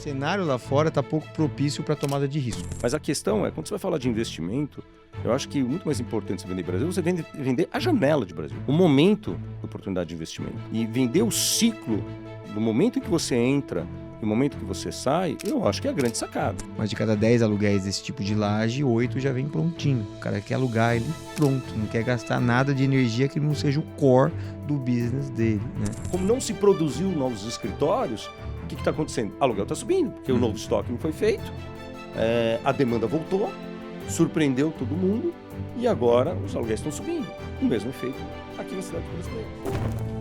cenário lá fora está pouco propício para tomada de risco. Mas a questão é, quando você vai falar de investimento, eu acho que muito mais importante você vender Brasil, você vender a janela de Brasil, o momento da oportunidade de investimento. E vender o ciclo do momento em que você entra e o momento que você sai, eu acho que é a grande sacada. Mas de cada 10 aluguéis desse tipo de laje, 8 já vem prontinho. O cara quer alugar ele pronto, não quer gastar nada de energia que não seja o core do business dele, né? Como não se produziu novos escritórios, o que está acontecendo? O aluguel está subindo, porque o novo estoque não foi feito, a demanda voltou, surpreendeu todo mundo e agora os aluguéis estão subindo. O mesmo efeito aqui na cidade brasileira.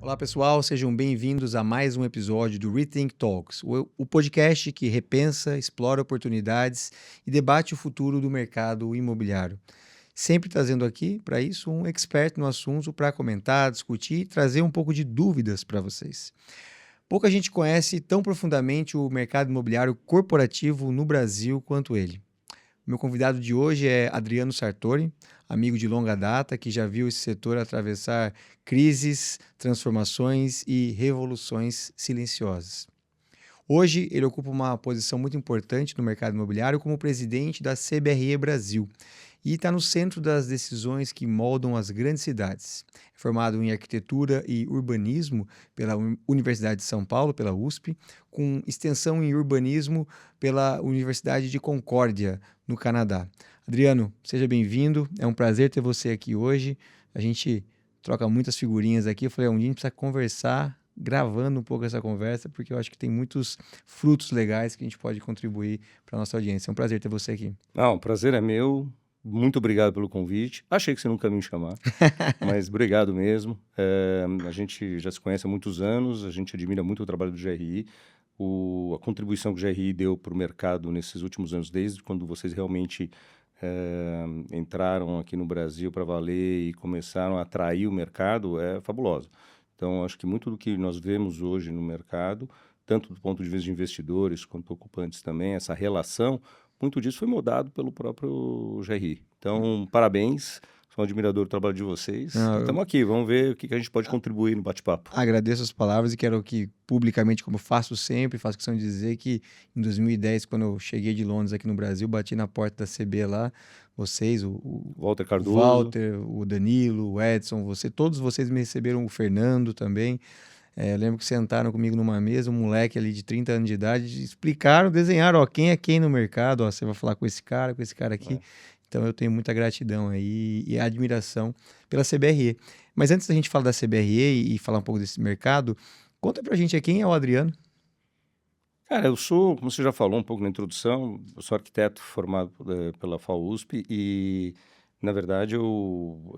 Olá pessoal, sejam bem-vindos a mais um episódio do Rethink Talks, o podcast que repensa, explora oportunidades e debate o futuro do mercado imobiliário. Sempre trazendo aqui, para isso, um expert no assunto para comentar, discutir e trazer um pouco de dúvidas para vocês. Pouca gente conhece tão profundamente o mercado imobiliário corporativo no Brasil quanto ele. O meu convidado de hoje é Adriano Sartori, amigo de longa data, que já viu esse setor atravessar crises, transformações e revoluções silenciosas. Hoje, ele ocupa uma posição muito importante no mercado imobiliário como presidente da CBRE Brasil e está no centro das decisões que moldam as grandes cidades. É formado em arquitetura e urbanismo pela Universidade de São Paulo, pela USP, com extensão em urbanismo pela Universidade de Concórdia, no Canadá. Adriano, seja bem-vindo, é um prazer ter você aqui hoje. A gente troca muitas figurinhas aqui, eu falei, um dia a gente precisa conversar, gravando um pouco essa conversa, porque eu acho que tem muitos frutos legais que a gente pode contribuir para a nossa audiência. É um prazer ter você aqui. Não, o prazer é meu. Muito obrigado pelo convite. Achei que você nunca ia me chamar, mas obrigado mesmo. A gente já se conhece há muitos anos, a gente admira muito o trabalho do GRI, a contribuição que o GRI deu para o mercado nesses últimos anos, desde quando vocês realmente entraram aqui no Brasil para valer e começaram a atrair o mercado, é fabulosa. Então, acho que muito do que nós vemos hoje no mercado, tanto do ponto de vista de investidores quanto ocupantes também, essa relação, muito disso foi mudado pelo próprio GRI. Então, parabéns. Sou um admirador do trabalho de vocês. Estamos aqui, vamos ver o que a gente pode contribuir no bate-papo. Agradeço as palavras e quero que, publicamente, como faço sempre, faço questão de dizer que em 2010, quando eu cheguei de Londres aqui no Brasil, bati na porta da CB lá, vocês, o Walter Cardoso, o Walter, o Danilo, o Edson, todos vocês me receberam, o Fernando também. Eu lembro que sentaram comigo numa mesa, um moleque ali de 30 anos de idade, explicaram, desenharam, quem é quem no mercado, você vai falar com esse cara aqui. Então eu tenho muita gratidão aí e admiração pela CBRE. Mas antes da gente falar da CBRE e falar um pouco desse mercado, conta pra gente quem é o Adriano. Cara, eu sou, como você já falou um pouco na introdução, eu sou arquiteto formado pela FAUSP e, na verdade, eu,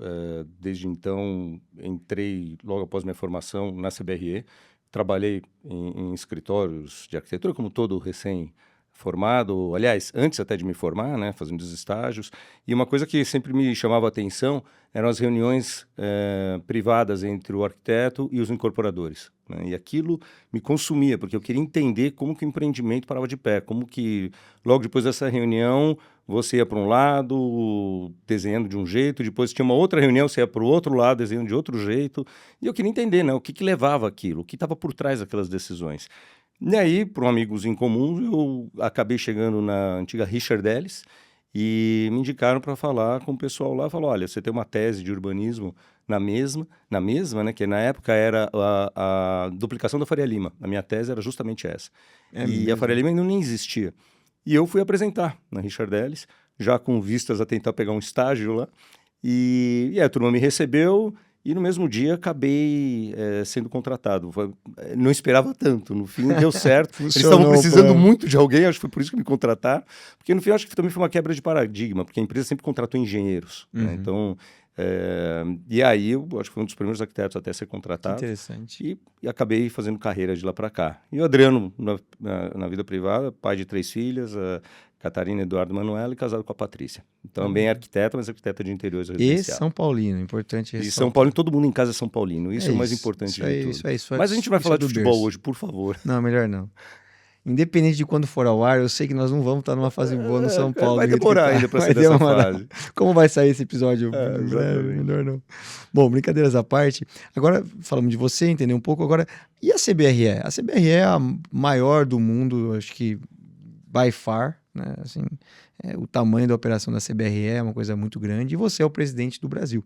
desde então, entrei logo após minha formação na CBRE, trabalhei em escritórios de arquitetura, como todo recém-formado, aliás, antes até de me formar, né, fazendo os estágios, e uma coisa que sempre me chamava a atenção eram as reuniões privadas entre o arquiteto e os incorporadores, né? E aquilo me consumia, porque eu queria entender como que o empreendimento parava de pé, como que logo depois dessa reunião você ia para um lado desenhando de um jeito, depois tinha uma outra reunião, você ia para o outro lado desenhando de outro jeito, e eu queria entender, né, o que levava aquilo, o que estava por trás daquelas decisões. E aí, por amigos em comum, eu acabei chegando na antiga Richard Ellis e me indicaram para falar com o pessoal lá. Falou, olha, você tem uma tese de urbanismo na mesma, né, que na época era a duplicação da Faria Lima. A minha tese era justamente essa. A Faria Lima ainda nem existia. E eu fui apresentar na Richard Ellis, já com vistas a tentar pegar um estágio lá. E a turma me recebeu. E no mesmo dia acabei sendo contratado. Não esperava tanto. No fim deu certo. Eles estavam precisando muito de alguém, acho que foi por isso que me contrataram. Porque no fim acho que também foi uma quebra de paradigma, porque a empresa sempre contratou engenheiros. Né? Então E aí eu acho que foi um dos primeiros arquitetos até ser Que contratado. interessante. E acabei fazendo carreira de lá para cá. E o Adriano, na vida privada, pai de 3 filhas, a Catarina, Eduardo, Manuela, e casado com a Patrícia. Também é arquiteta, mas arquiteta de interiores E residencial. São Paulino, importante E São ressaltar. Paulo, todo mundo em casa é São Paulino. Isso é o mais importante isso de aí, tudo. isso aí, Mas a gente vai isso falar é de do futebol berço. hoje, por favor. Não, melhor não. Independente de quando for ao ar, eu sei que nós não vamos estar numa fase boa no São Paulo. Vai do jeito que demorar tá. ainda para Vai ser dessa demorar. fase. Como vai sair esse episódio? Exatamente. Melhor não. Bom, brincadeiras à parte. Agora, falamos de você, entender um pouco. Agora, e a CBRE? A CBRE é a maior do mundo, acho que by far, né? Assim, o tamanho da operação da CBRE é uma coisa muito grande. E você é o presidente do Brasil.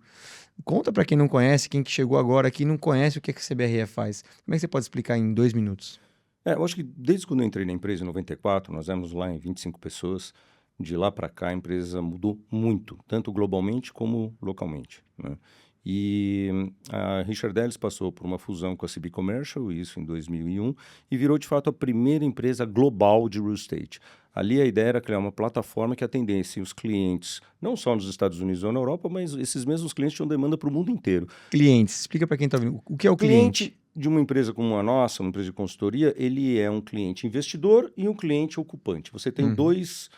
Conta para quem não conhece, quem que chegou agora aqui e não conhece o que a CBRE faz. Como é que você pode explicar em 2 minutos? Eu acho que desde quando eu entrei na empresa em 94, nós éramos lá em 25 pessoas. De lá para cá, a empresa mudou muito, tanto globalmente como localmente, né? E a Richard Ellis passou por uma fusão com a CB Commercial, isso em 2001, e virou de fato a primeira empresa global de real estate. Ali a ideia era criar uma plataforma que atendesse os clientes, não só nos Estados Unidos ou na Europa, mas esses mesmos clientes tinham demanda para o mundo inteiro. Clientes, explica para quem está ouvindo. O que é o cliente? De uma empresa como a nossa, uma empresa de consultoria, ele é um cliente investidor e um cliente ocupante. Você tem duas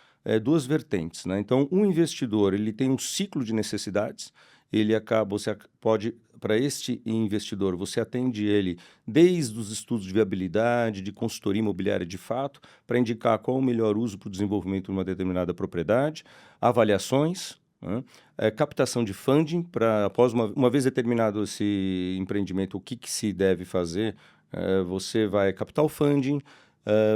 vertentes, né? Então, um investidor, ele tem um ciclo de necessidades, você pode, para este investidor, você atende ele desde os estudos de viabilidade, de consultoria imobiliária de fato, para indicar qual o melhor uso para o desenvolvimento de uma determinada propriedade, avaliações, né? Captação de funding, para após uma vez determinado esse empreendimento, o que se deve fazer, você vai captar o funding,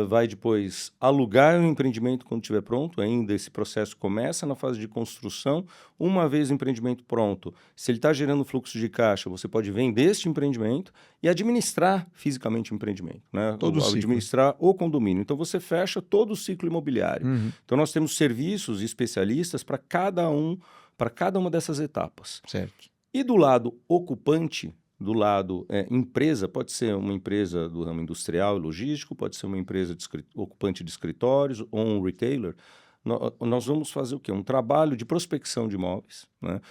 vai depois alugar o empreendimento quando estiver pronto. Ainda esse processo começa na fase de construção. Uma vez o empreendimento pronto, se ele está gerando fluxo de caixa, você pode vender este empreendimento e administrar fisicamente o empreendimento, né? Todo o ciclo. Administrar o condomínio. Então você fecha todo o ciclo imobiliário. Então nós temos serviços e especialistas para cada uma dessas etapas. Certo. E do lado ocupante, do lado empresa, pode ser uma empresa do ramo industrial e logístico, pode ser uma empresa ocupante de escritórios ou um retailer. Nós vamos fazer o quê? Um trabalho de prospecção de imóveis, né?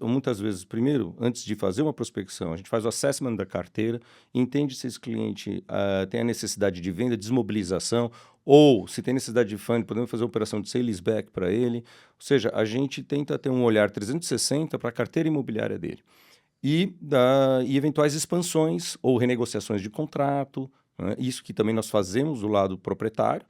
Muitas vezes, primeiro, antes de fazer uma prospecção, a gente faz o assessment da carteira, entende se esse cliente tem a necessidade de venda, desmobilização, ou se tem necessidade de funding, podemos fazer a operação de sale-leaseback para ele. Ou seja, a gente tenta ter um olhar 360 para a carteira imobiliária dele. E eventuais expansões ou renegociações de contrato, né? Isso que também nós fazemos do lado proprietário,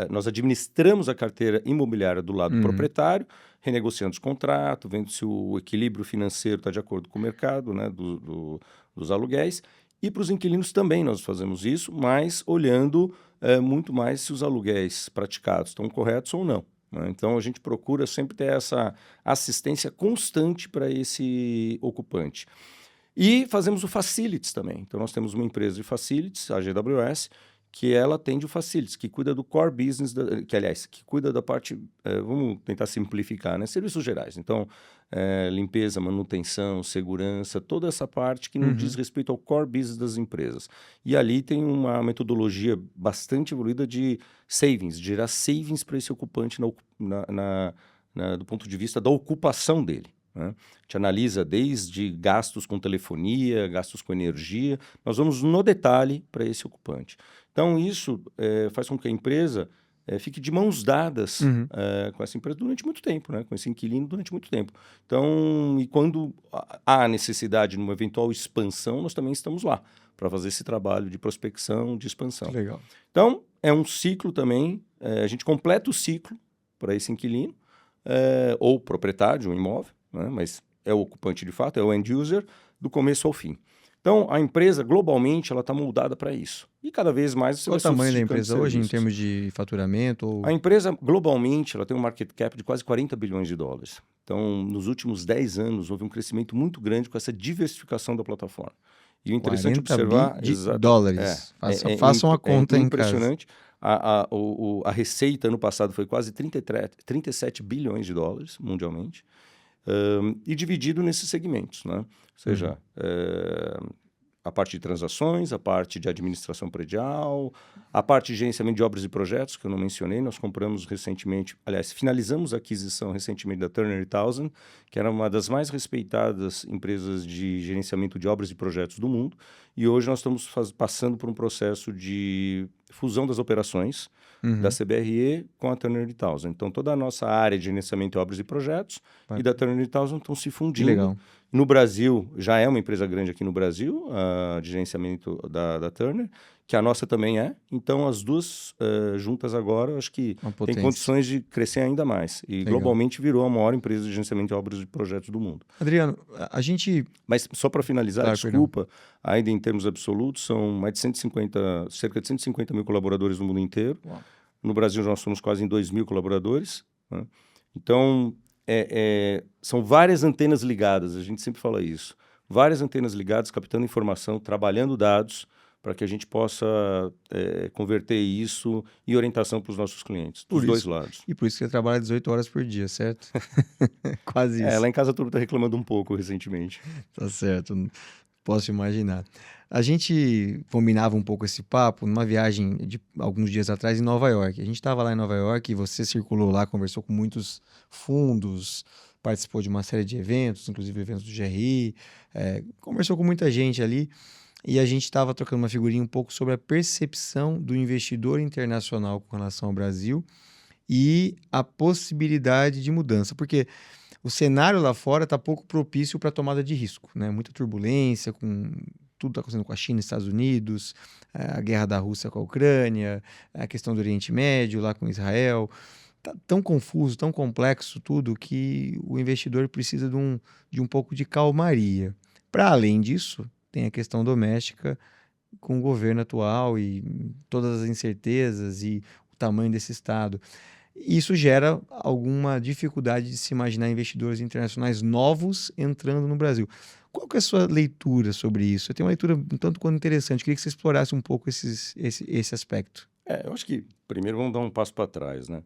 nós administramos a carteira imobiliária do lado proprietário, renegociando os contratos, vendo se o equilíbrio financeiro está de acordo com o mercado, né, dos aluguéis. E para os inquilinos também nós fazemos isso, mas olhando muito mais se os aluguéis praticados estão corretos ou não. Então, a gente procura sempre ter essa assistência constante para esse ocupante. E fazemos o Facilities também. Então, nós temos uma empresa de Facilities, a GWS, que ela atende o Facilities, que cuida do core business, que cuida da parte, vamos tentar simplificar, né? Serviços gerais. Então, limpeza, manutenção, segurança, toda essa parte que não diz respeito ao core business das empresas. E ali tem uma metodologia bastante evoluída de savings, de gerar savings para esse ocupante do ponto de vista da ocupação dele, né? A gente analisa desde gastos com telefonia, gastos com energia, nós vamos no detalhe para esse ocupante. Então, isso faz com que a empresa fique de mãos dadas com essa empresa durante muito tempo, né? Com esse inquilino durante muito tempo. Então, e quando há necessidade de uma eventual expansão, nós também estamos lá para fazer esse trabalho de prospecção, de expansão. Legal. Então, é um ciclo também, a gente completa o ciclo para esse inquilino, ou proprietário de um imóvel, né? Mas é o ocupante de fato, é o end user, do começo ao fim. Então, a empresa, globalmente, ela está moldada para isso. E cada vez mais você Qual vai o tamanho da sofisticando empresa hoje em serviços. termos de faturamento? Ou... A empresa, globalmente, ela tem um market cap de quase 40 bilhões de dólares. Então, nos últimos 10 anos, houve um crescimento muito grande com essa diversificação da plataforma. E o interessante 40 observar... bi de dólares. Façam a conta em casa. Impressionante. A receita no passado foi quase 37 bilhões de dólares mundialmente. E dividido nesses segmentos, né? Ou seja, a parte de transações, a parte de administração predial, a parte de gerenciamento de obras e projetos, que eu não mencionei. Nós compramos recentemente, aliás, finalizamos a aquisição recentemente da Turner & Townsend, que era uma das mais respeitadas empresas de gerenciamento de obras e projetos do mundo. E hoje nós estamos passando por um processo de fusão das operações da CBRE com a Turner & Townsend. Então, toda a nossa área de gerenciamento de obras e projetos e da Turner & Townsend estão se Que fundindo. legal. No Brasil, já é uma empresa grande aqui no Brasil, de gerenciamento da Turner, que a nossa também é. Então, as duas juntas agora, acho que Uma tem potência. condições de crescer ainda mais. E Legal. globalmente virou a maior empresa de gerenciamento de obras e projetos do mundo. Adriano, a gente... Mas só para finalizar, Claro, desculpa, ainda em termos absolutos, são mais de cerca de 150 mil colaboradores no mundo inteiro. Uau. No Brasil, nós somos quase em 2 mil colaboradores, né? Então, são várias antenas ligadas, a gente sempre fala isso. Várias antenas ligadas, captando informação, trabalhando dados, para que a gente possa converter isso em orientação para os nossos clientes, dos dois lados. E por isso que você trabalha 18 horas por dia, certo? Quase isso. Lá em casa todo está reclamando um pouco recentemente. Tá certo, posso imaginar. A gente combinava um pouco esse papo numa viagem de alguns dias atrás em Nova York. A gente estava lá em Nova York e você circulou lá, conversou com muitos fundos, participou de uma série de eventos, inclusive eventos do GRI, conversou com muita gente ali e a gente estava trocando uma figurinha um pouco sobre a percepção do investidor internacional com relação ao Brasil e a possibilidade de mudança, porque o cenário lá fora está pouco propício para tomada de risco, né? Muita turbulência, com tudo está acontecendo com a China, Estados Unidos, a guerra da Rússia com a Ucrânia, a questão do Oriente Médio lá com Israel. Está tão confuso, tão complexo tudo que o investidor precisa de um pouco de calmaria. Para além disso, tem a questão doméstica com o governo atual e todas as incertezas e o tamanho desse Estado. Isso gera alguma dificuldade de se imaginar investidores internacionais novos entrando no Brasil. Qual que é a sua leitura sobre isso? Eu tenho uma leitura um tanto quanto interessante. Queria que você explorasse um pouco esse aspecto. Eu acho que primeiro vamos dar um passo para trás, né?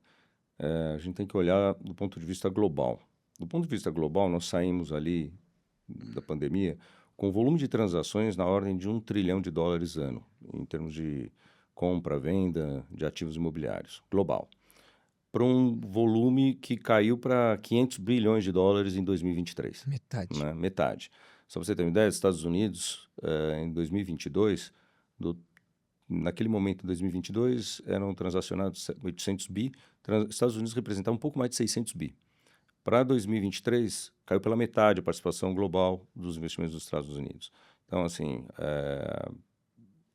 A gente tem que olhar do ponto de vista global. Do ponto de vista global, nós saímos ali da pandemia com volume de transações na ordem de $1 trilhão ano, em termos de compra, venda de ativos imobiliários, global, para um volume que caiu para $500 bilhões em 2023. Metade. Né? Metade. Só para você ter uma ideia, Estados Unidos, em 2022, naquele momento, em 2022, eram transacionados 800 bi, Estados Unidos representava um pouco mais de 600 bi. Para 2023, caiu pela metade a participação global dos investimentos dos Estados Unidos. Então, assim,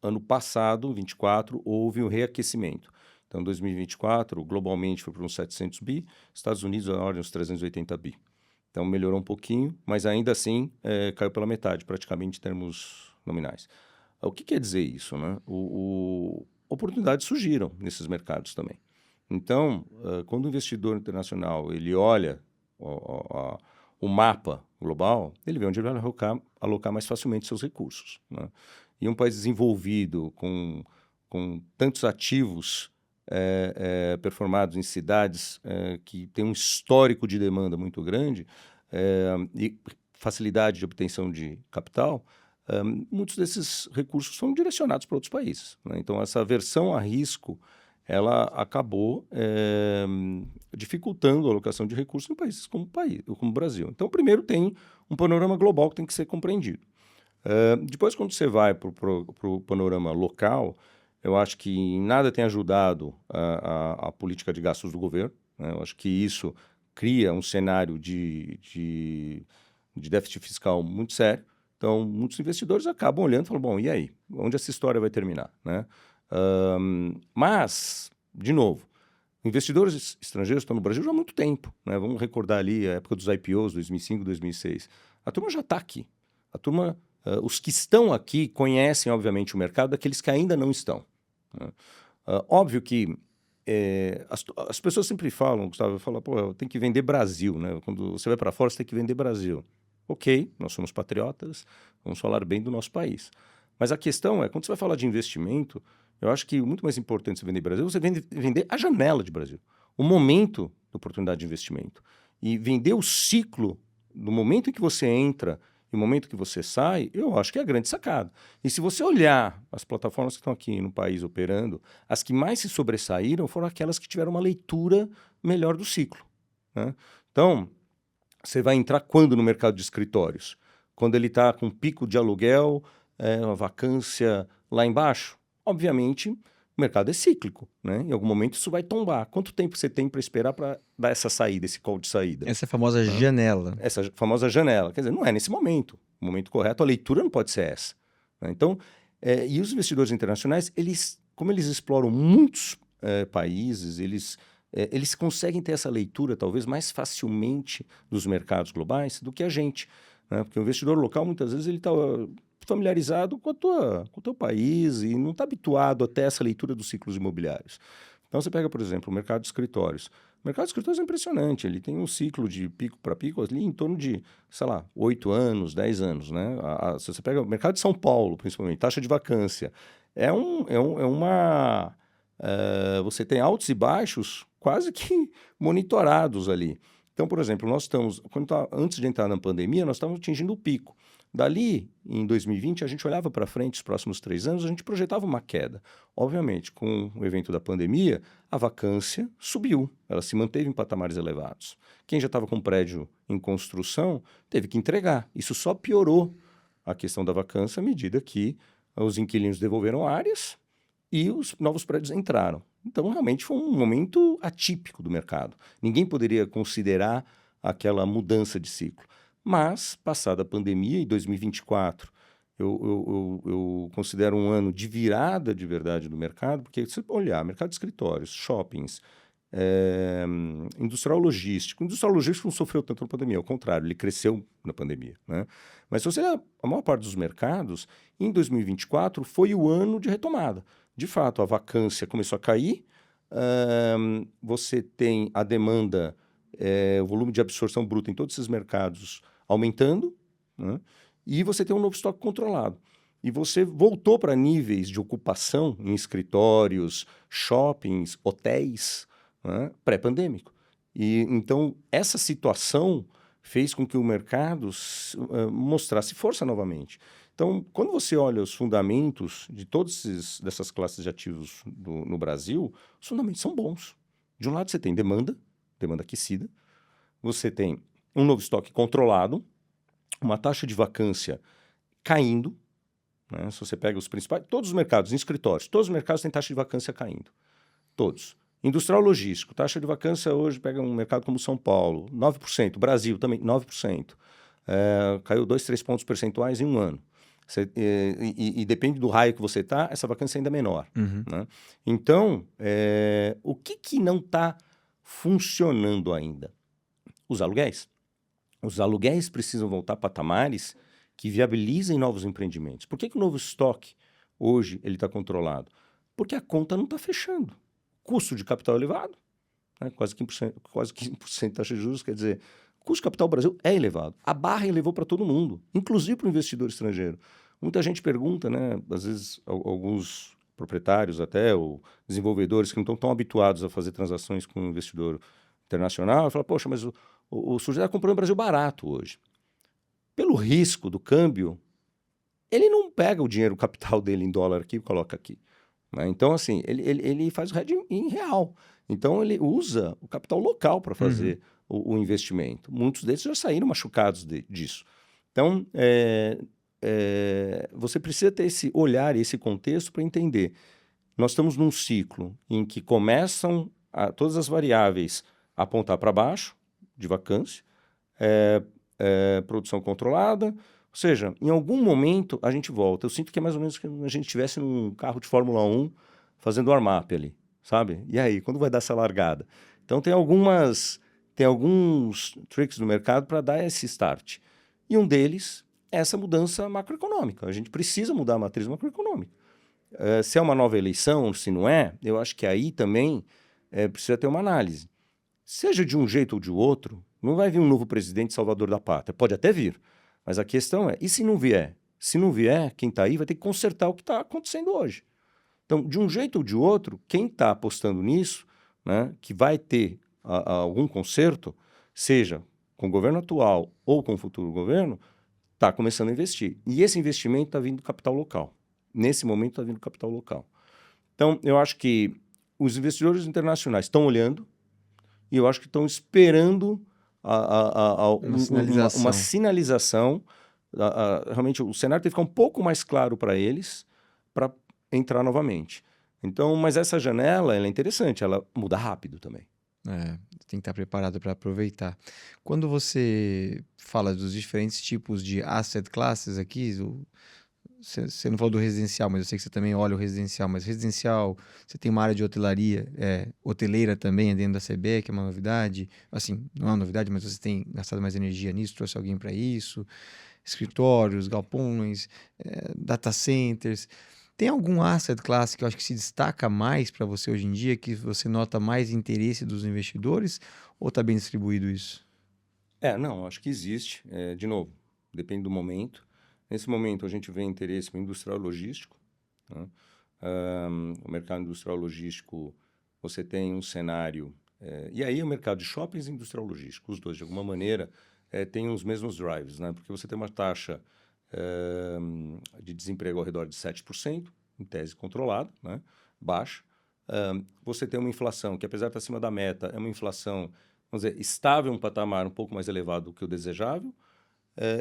ano passado, 24, houve um reaquecimento. Então, 2024, globalmente, foi para uns 700 bi, Estados Unidos, na ordem, uns 380 bi. Então, melhorou um pouquinho, mas ainda assim, caiu pela metade, praticamente, em termos nominais. O que quer dizer isso, né? Oportunidades surgiram nesses mercados também. Então, quando o investidor internacional ele olha o mapa global, ele vê onde ele vai alocar mais facilmente seus recursos, né? E um país desenvolvido com tantos ativos performados em cidades que têm um histórico de demanda muito grande e facilidade de obtenção de capital, muitos desses recursos são direcionados para outros países, né? Então, essa aversão a risco ela acabou dificultando a alocação de recursos em países como o Brasil. Então, primeiro tem um panorama global que tem que ser compreendido. Depois, quando você vai para o panorama local, eu acho que em nada tem ajudado a política de gastos do governo, né? Eu acho que isso cria um cenário de déficit fiscal muito sério. Então, muitos investidores acabam olhando e falam, bom, e aí? Onde essa história vai terminar, né? Mas, de novo, investidores estrangeiros estão no Brasil já há muito tempo, né? Vamos recordar ali a época dos IPOs, 2005, 2006. A turma já está aqui. A turma, os que estão aqui conhecem, obviamente, o mercado daqueles que ainda não estão, né? Óbvio que as pessoas sempre falam, Gustavo, pô, tem que vender Brasil, né? Quando você vai para fora, você tem que vender Brasil. Ok, nós somos patriotas, vamos falar bem do nosso país. Mas a questão é, quando você vai falar de investimento, eu acho que muito mais importante você vender Brasil, você vender a janela de Brasil, o momento da oportunidade de investimento. E vender o ciclo do momento em que você entra no momento que você sai, eu acho que é a grande sacada. E se você olhar as plataformas que estão aqui no país operando, as que mais se sobressaíram foram aquelas que tiveram uma leitura melhor do ciclo, né? Então, você vai entrar quando no mercado de escritórios? Quando ele está com pico de aluguel, uma vacância lá embaixo? Obviamente, o mercado é cíclico, né? Em algum momento isso vai tombar. Quanto tempo você tem para esperar para dar essa saída, esse call de saída? Essa famosa Né? janela. Essa famosa janela. Quer dizer, não é nesse momento. O momento correto, a leitura não pode ser essa, né? Então, e os investidores internacionais, como eles exploram muitos países, eles conseguem ter essa leitura talvez mais facilmente dos mercados globais do que a gente, né? Porque o investidor local, muitas vezes, ele está familiarizado com o teu país e não está habituado até essa leitura dos ciclos imobiliários. Então, você pega, por exemplo, o mercado de escritórios. O mercado de escritórios é impressionante, ele tem um ciclo de pico para pico ali em torno de, sei lá, 8 anos, 10 anos, né? Se você pega o mercado de São Paulo, principalmente, taxa de vacância, você tem altos e baixos quase que monitorados ali. Então, por exemplo, nós estamos, antes de entrar na pandemia, nós estávamos atingindo o pico. Dali, em 2020, a gente olhava para frente, os próximos 3 anos, a gente projetava uma queda. Obviamente, com o evento da pandemia, a vacância subiu, ela se manteve em patamares elevados. Quem já estava com prédio em construção teve que entregar. Isso só piorou a questão da vacância à medida que os inquilinos devolveram áreas e os novos prédios entraram. Então, realmente foi um momento atípico do mercado. Ninguém poderia considerar aquela mudança de ciclo. Mas, passada a pandemia, em 2024, eu considero um ano de virada de verdade do mercado, porque se você olhar mercado de escritórios, shoppings, industrial logístico. O industrial logístico não sofreu tanto na pandemia, ao contrário, ele cresceu na pandemia, né? Mas se você olhar a maior parte dos mercados, em 2024 foi o ano de retomada. De fato, a vacância começou a cair, você tem a demanda, o volume de absorção bruta em todos esses mercados aumentando, né? E você tem um novo estoque controlado. E você voltou para níveis de ocupação em escritórios, shoppings, hotéis, né, pré-pandêmico. E então essa situação fez com que o mercado mostrasse força novamente. Então, quando você olha os fundamentos de todas dessas classes de ativos no Brasil, os fundamentos são bons. De um lado você tem demanda aquecida, você tem um novo estoque controlado, uma taxa de vacância caindo, né? Se você pega os principais, todos os mercados, em escritórios, todos os mercados têm taxa de vacância caindo. Todos. Industrial logístico, taxa de vacância hoje, pega um mercado como São Paulo, 9%. Brasil também, 9%. Caiu 2, 3 pontos percentuais em um ano. E depende do raio que você está, essa vacância é ainda menor. Né? Então, o que não está funcionando ainda? Os aluguéis. Os aluguéis precisam voltar a patamares que viabilizem novos empreendimentos. Por que o novo estoque hoje ele está controlado? Porque a conta não está fechando. Custo de capital elevado, né? Quase 15% de taxa de juros, quer dizer, o custo de capital do Brasil é elevado. A barra elevou para todo mundo, inclusive para o investidor estrangeiro. Muita gente pergunta, né? Às vezes alguns proprietários até, ou desenvolvedores que não estão tão habituados a fazer transações com o investidor internacional, falam, poxa, mas o sujeito está comprando o Brasil barato hoje. Pelo risco do câmbio, ele não pega o dinheiro, o capital dele em dólar aqui e coloca aqui, né? Então, assim, ele faz o hedge em real. Então, ele usa o capital local para fazer o investimento. Muitos deles já saíram machucados disso. Então, você precisa ter esse olhar e esse contexto para entender. Nós estamos num ciclo em que começam todas as variáveis a apontar para baixo, de vacância, produção controlada, ou seja, em algum momento a gente volta. Eu sinto que é mais ou menos que a gente estivesse num carro de Fórmula 1 fazendo warm-up ali, sabe? E aí, quando vai dar essa largada? Então tem alguns tricks no mercado para dar esse start. E um deles é essa mudança macroeconômica. A gente precisa mudar a matriz macroeconômica. Se é uma nova eleição, se não é, eu acho que aí também precisa ter uma análise. Seja de um jeito ou de outro, não vai vir um novo presidente salvador da pátria. Pode até vir, mas a questão é, e se não vier? Se não vier, quem está aí vai ter que consertar o que está acontecendo hoje. Então, de um jeito ou de outro, quem está apostando nisso, né, que vai ter algum conserto, seja com o governo atual ou com o futuro governo, está começando a investir. E esse investimento está vindo do capital local. Nesse momento está vindo do capital local. Então, eu acho que os investidores internacionais estão olhando e eu acho que estão esperando Uma uma sinalização. sinalização. Realmente, o cenário tem que ficar um pouco mais claro para eles para entrar novamente. Então, mas essa janela ela é interessante, ela muda rápido também. Tem que estar preparado para aproveitar. Quando você fala dos diferentes tipos de asset classes aqui, você não falou do residencial, mas eu sei que você também olha o residencial. Mas residencial, você tem uma área de hotelaria, hoteleira também é dentro da CB, que é uma novidade. Assim, não é uma novidade, mas você tem gastado mais energia nisso, trouxe alguém para isso. Escritórios, galpões, data centers. Tem algum asset class que eu acho que se destaca mais para você hoje em dia, que você nota mais interesse dos investidores, ou está bem distribuído isso? Não, acho que existe. De novo, depende do momento. Nesse momento, a gente vê interesse no industrial logístico, né? O mercado industrial logístico, você tem um cenário... e aí o mercado de shoppings e industrial logístico, os dois, de alguma maneira, têm os mesmos drives, né? Porque você tem uma taxa de desemprego ao redor de 7%, em tese controlada, né? Baixa. Você tem uma inflação que, apesar de estar acima da meta, é uma inflação, vamos dizer, estável, um patamar um pouco mais elevado do que o desejável.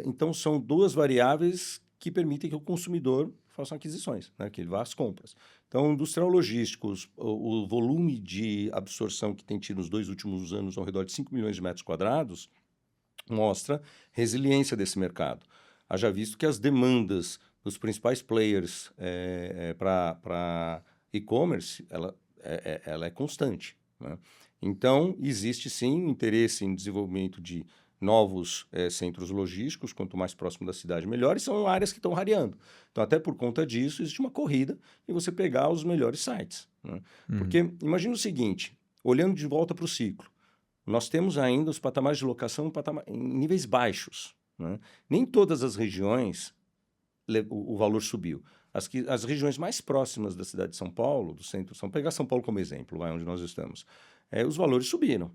Então, são duas variáveis que permitem que o consumidor faça aquisições, né? Que ele vá às compras. Então, industrial logísticos, o volume de absorção que tem tido nos 2 últimos anos, ao redor de 5 milhões de metros quadrados, mostra resiliência desse mercado. Haja visto que as demandas dos principais players para e-commerce, ela é constante, né? Então, existe sim interesse em desenvolvimento de novos centros logísticos, quanto mais próximo da cidade, melhor, e são áreas que estão rareando. Então, até por conta disso, existe uma corrida em você pegar os melhores sites, né? Uhum. Porque, imagina o seguinte, olhando de volta para o ciclo, nós temos ainda os patamares de locação em níveis baixos, né? Nem todas as regiões o valor subiu. As regiões mais próximas da cidade de São Paulo, do centro, pegar São Paulo como exemplo, lá onde nós estamos, os valores subiram.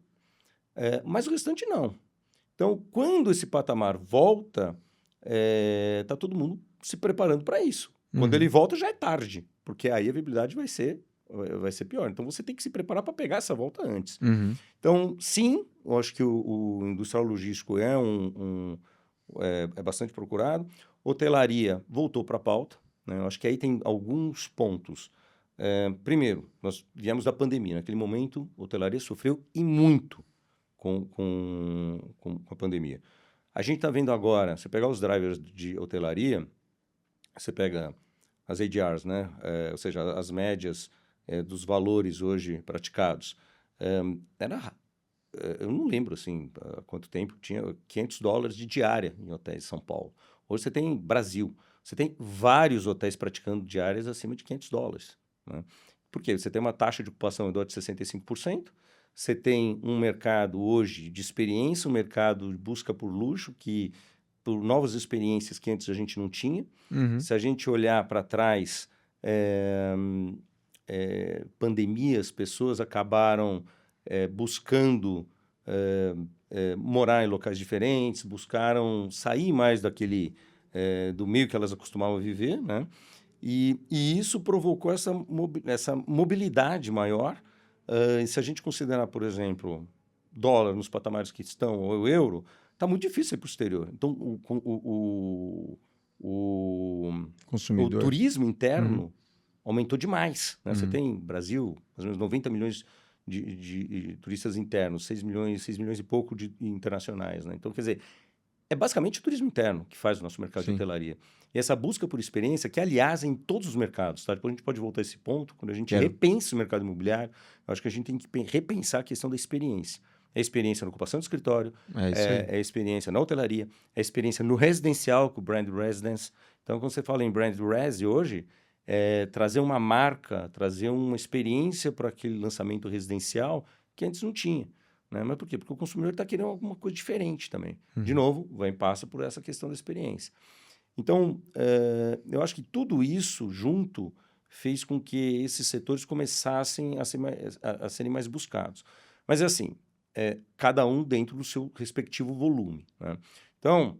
Mas o restante não. Então, quando esse patamar volta, está todo mundo se preparando para isso. Quando ele Uhum. volta, já é tarde, porque aí a viabilidade vai ser pior. Então, você tem que se preparar para pegar essa volta antes. Uhum. Então, sim, eu acho que o industrial logístico é bastante procurado. Hotelaria voltou para a pauta, né? Eu acho que aí tem alguns pontos. Primeiro, nós viemos da pandemia. Naquele momento, a hotelaria sofreu e muito com a pandemia. A gente está vendo agora, você pegar os drivers de hotelaria, você pega as ADRs, né? Ou seja, as médias dos valores hoje praticados. Eu não lembro assim há quanto tempo tinha $500 de diária em hotéis de São Paulo. Hoje você tem Brasil, você tem vários hotéis praticando diárias acima de $500, né? Por quê? Você tem uma taxa de ocupação ao redor de 65%, você tem um mercado hoje de experiência, um mercado de busca por luxo, por novas experiências que antes a gente não tinha. Uhum. Se a gente olhar para trás, pandemias, pessoas acabaram buscando morar em locais diferentes, buscaram sair mais do meio que elas acostumavam a viver, né? E isso provocou essa mobilidade maior. E se a gente considerar, por exemplo, dólar nos patamares que estão, ou o euro, está muito difícil ir para o exterior. Então, o Consumidor. turismo Uhum. interno aumentou demais, né? Você Uhum. tem Brasil, mais ou menos 90 milhões de turistas internos, 6 milhões e pouco de internacionais, né? Então, quer dizer, é basicamente o turismo interno que faz o nosso mercado de Sim. hotelaria. E essa busca por experiência, que aliás é em todos os mercados, tá? Depois a gente pode voltar a esse ponto, quando a gente Quero. repensa o mercado imobiliário, eu acho que a gente tem que repensar a questão da experiência. É a experiência na ocupação do escritório, É isso aí. é a experiência na hotelaria, é a experiência no residencial, com o brand residence. Então, quando você fala em brand res hoje, trazer uma marca, trazer uma experiência para aquele lançamento residencial que antes não tinha, né? Mas por quê? Porque o consumidor está querendo alguma coisa diferente também. De Uhum. novo, passa por essa questão da experiência. Então, eu acho que tudo isso junto fez com que esses setores começassem a serem mais buscados. Mas é assim, cada um dentro do seu respectivo volume, né? Então,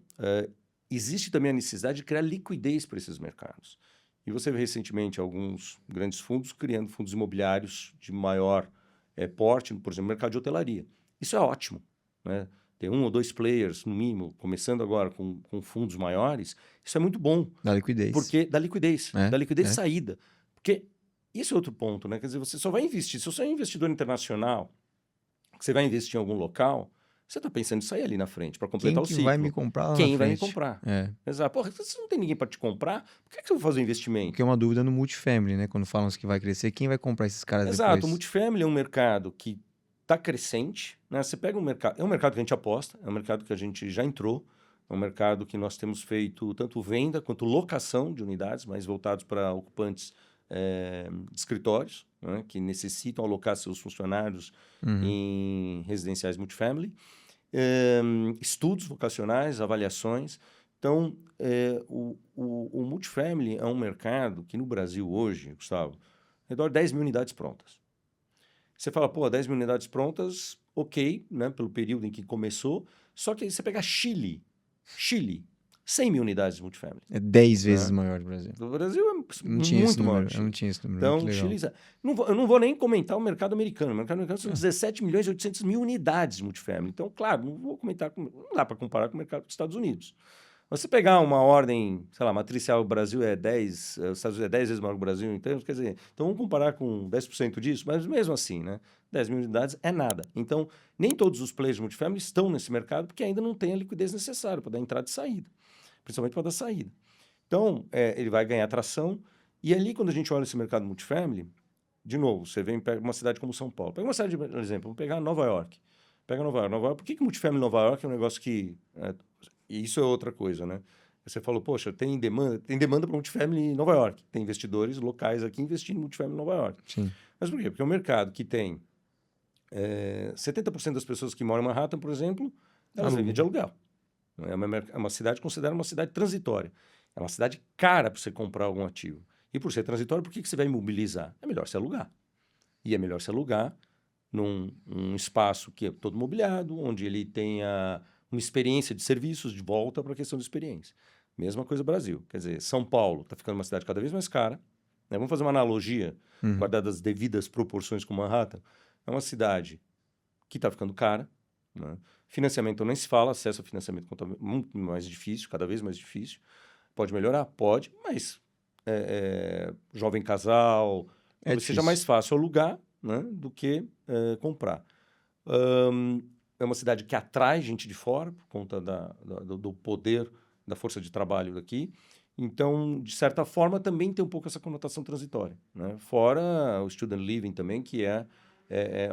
existe também a necessidade de criar liquidez para esses mercados. E você vê recentemente alguns grandes fundos criando fundos imobiliários de maior porte, por exemplo, no mercado de hotelaria. Isso é ótimo, né? Tem 1 ou 2 players, no mínimo, começando agora com fundos maiores, isso é muito bom, Da liquidez. porque dá liquidez de É. saída. Porque isso é outro ponto, né? Quer dizer, você só vai investir, se você é um investidor internacional, que você vai investir em algum local, você está pensando em sair ali na frente para completar Quem o que vai me ciclo. comprar lá na Quem vai me frente? comprar? É. Exato. Porra, se não tem ninguém para te comprar, por que eu vou fazer um investimento? Porque é uma dúvida no multifamily, né? Quando falam que vai crescer, quem vai comprar esses caras Exato. O depois? multifamily é um mercado que está crescente, né? Você pega um mercado, é um mercado que a gente aposta, é um mercado que a gente já entrou, é um mercado que nós temos feito tanto venda quanto locação de unidades, mais voltados para ocupantes de escritórios, né? Que necessitam alocar seus funcionários Uhum. em residenciais multifamily. Estudos vocacionais, avaliações. Então, o multifamily é um mercado que no Brasil hoje, Gustavo, ao redor de 10 mil unidades prontas. Você fala, pô, 10 mil unidades prontas, ok, né, pelo período em que começou, só que aí você pega Chile, 100 mil unidades multifamily. É 10 vezes Né? maior do Brasil. O Brasil é Eu não tinha esse muito maior número. que o Eu não Chile. tinha esse número. Muito Então, legal. Chile, eu não vou nem comentar o mercado americano. O mercado americano são 17 milhões e 800 mil unidades multifamily. Então, claro, não vou comentar, não dá para comparar com o mercado dos Estados Unidos. Mas se pegar uma ordem, sei lá, matricial, o Brasil é 10, os Estados Unidos é 10 vezes maior que o Brasil, então, quer dizer, então vamos comparar com 10% disso, mas mesmo assim, né? 10 mil unidades é nada. Então, nem todos os players de multifamily estão nesse mercado porque ainda não tem a liquidez necessária para dar entrada e saída, principalmente para dar saída. Então, ele vai ganhar tração. E ali, quando a gente olha esse mercado multifamily, de novo, você vem pega uma cidade como São Paulo. Pega uma cidade, por exemplo, vamos pegar Nova York. Pega Nova York. Nova York, por que multifamily em Nova York é um negócio que... e isso é outra coisa, né? Você falou, poxa, tem demanda para multifamily em Nova York. Tem investidores locais aqui investindo em multifamily em Nova York. Sim. Mas por quê? Porque é um mercado que tem 70% das pessoas que moram em Manhattan, por exemplo, elas vivem de aluguel. É uma cidade considerada uma cidade transitória. É uma cidade cara para você comprar algum ativo. E por ser transitório, por que você vai imobilizar? É melhor se alugar. E é melhor se alugar num espaço que é todo mobiliado, onde ele tenha uma experiência de serviços de volta para a questão de experiência. Mesma coisa Brasil. Quer dizer, São Paulo está ficando uma cidade cada vez mais cara. Né? Vamos fazer uma analogia, guardadas as devidas proporções com Manhattan. É uma cidade que está ficando cara. Né? Financiamento nem se fala, acesso a financiamento está muito mais difícil, cada vez mais difícil. Pode melhorar? Pode, mas jovem casal, talvez seja mais fácil alugar, né, do que comprar. É uma cidade que atrai gente de fora, por conta do poder, da força de trabalho daqui. Então, de certa forma, também tem um pouco essa conotação transitória. Né? Fora o student living também, que é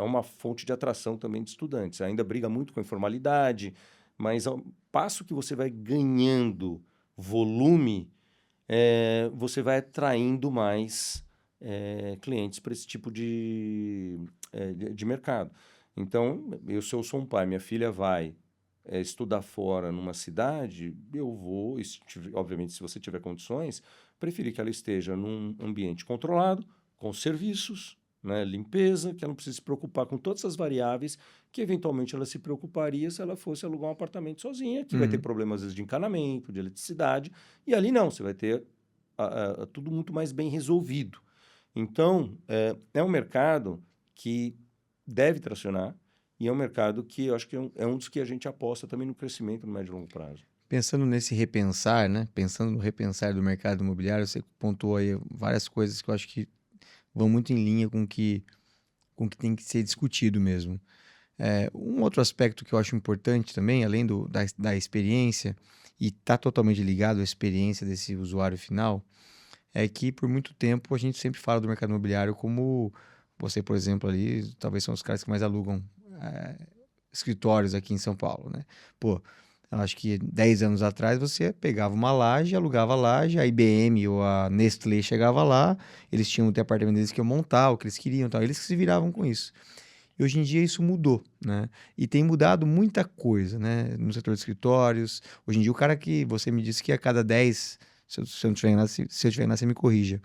uma fonte de atração também de estudantes. Ainda briga muito com a informalidade, mas ao passo que você vai ganhando volume, você vai atraindo mais clientes para esse tipo de mercado. Então, se eu sou um pai, minha filha vai estudar fora numa cidade, eu vou, obviamente, se você tiver condições, preferir que ela esteja num ambiente controlado, com serviços, né, limpeza, que ela não precise se preocupar com todas essas variáveis que eventualmente ela se preocuparia se ela fosse alugar um apartamento sozinha, que vai ter problemas às vezes de encanamento, de eletricidade, e ali não, você vai ter tudo muito mais bem resolvido. Então, é um mercado que deve tracionar e é um mercado que eu acho que é um dos que a gente aposta também no crescimento no médio e longo prazo. Pensando nesse repensar, né? Pensando no repensar do mercado imobiliário, você pontuou aí várias coisas que eu acho que vão muito em linha com o que tem que ser discutido mesmo. Um outro aspecto que eu acho importante também, além da experiência, e está totalmente ligado à experiência desse usuário final, é que por muito tempo a gente sempre fala do mercado imobiliário como você, por exemplo, ali, talvez são os caras que mais alugam escritórios aqui em São Paulo, né? Pô, eu acho que 10 anos atrás você pegava uma laje, alugava a laje, a IBM ou a Nestlé chegava lá, eles tinham o apartamento deles que iam montar, o que eles queriam, tal, eles que se viravam com isso. E hoje em dia isso mudou, né? E tem mudado muita coisa, né? No setor de escritórios. Hoje em dia o cara que você me disse que a cada 10, se eu não tiver enganado, se eu tiver enganado, você me corrija.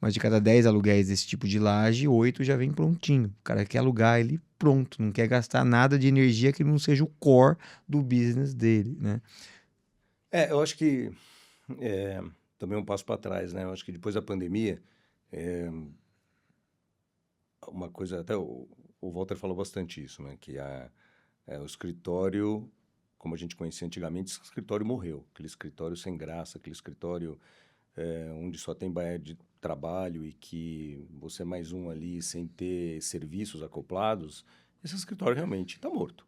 Mas de cada 10 aluguéis desse tipo de laje, 8 já vem prontinho. O cara quer alugar ele pronto, não quer gastar nada de energia que não seja o core do business dele, né? Eu acho que é, também um passo para trás, né? Eu acho que depois da pandemia, é, uma coisa, até o Walter falou bastante isso, né? Que o escritório, como a gente conhecia antigamente, esse escritório morreu. Aquele escritório sem graça, aquele escritório onde só tem baia de trabalho e que você é mais um ali sem ter serviços acoplados, esse escritório realmente está morto.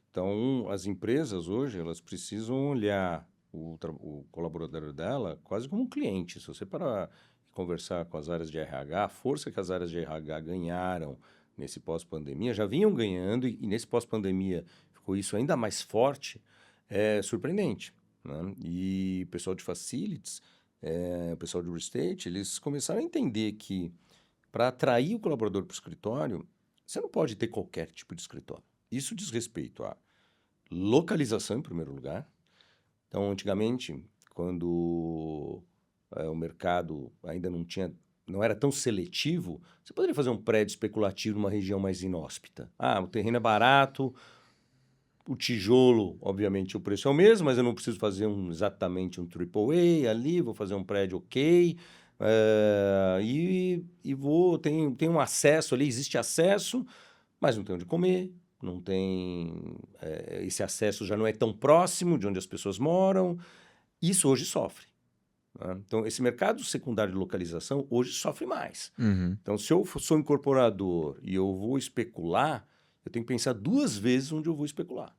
Então, as empresas hoje, elas precisam olhar o colaborador dela quase como um cliente. Se você parar e conversar com as áreas de RH, a força que as áreas de RH ganharam nesse pós-pandemia, já vinham ganhando e nesse pós-pandemia ficou isso ainda mais forte, é surpreendente, né? E o pessoal de facilities, o pessoal de real estate, eles começaram a entender que para atrair o colaborador para o escritório, você não pode ter qualquer tipo de escritório. Isso diz respeito a localização, em primeiro lugar. Então, antigamente, quando o mercado ainda não era tão seletivo, você poderia fazer um prédio especulativo numa região mais inóspita. Ah, o terreno é barato, o tijolo, obviamente, o preço é o mesmo, mas eu não preciso fazer exatamente um triple A ali, vou fazer um prédio ok, tem um acesso ali, existe acesso, mas não tem onde comer, não tem. Esse acesso já não é tão próximo de onde as pessoas moram. Isso hoje sofre, né? Então, esse mercado secundário de localização hoje sofre mais. Uhum. Então, se eu sou incorporador e eu vou especular, eu tenho que pensar duas vezes onde eu vou especular.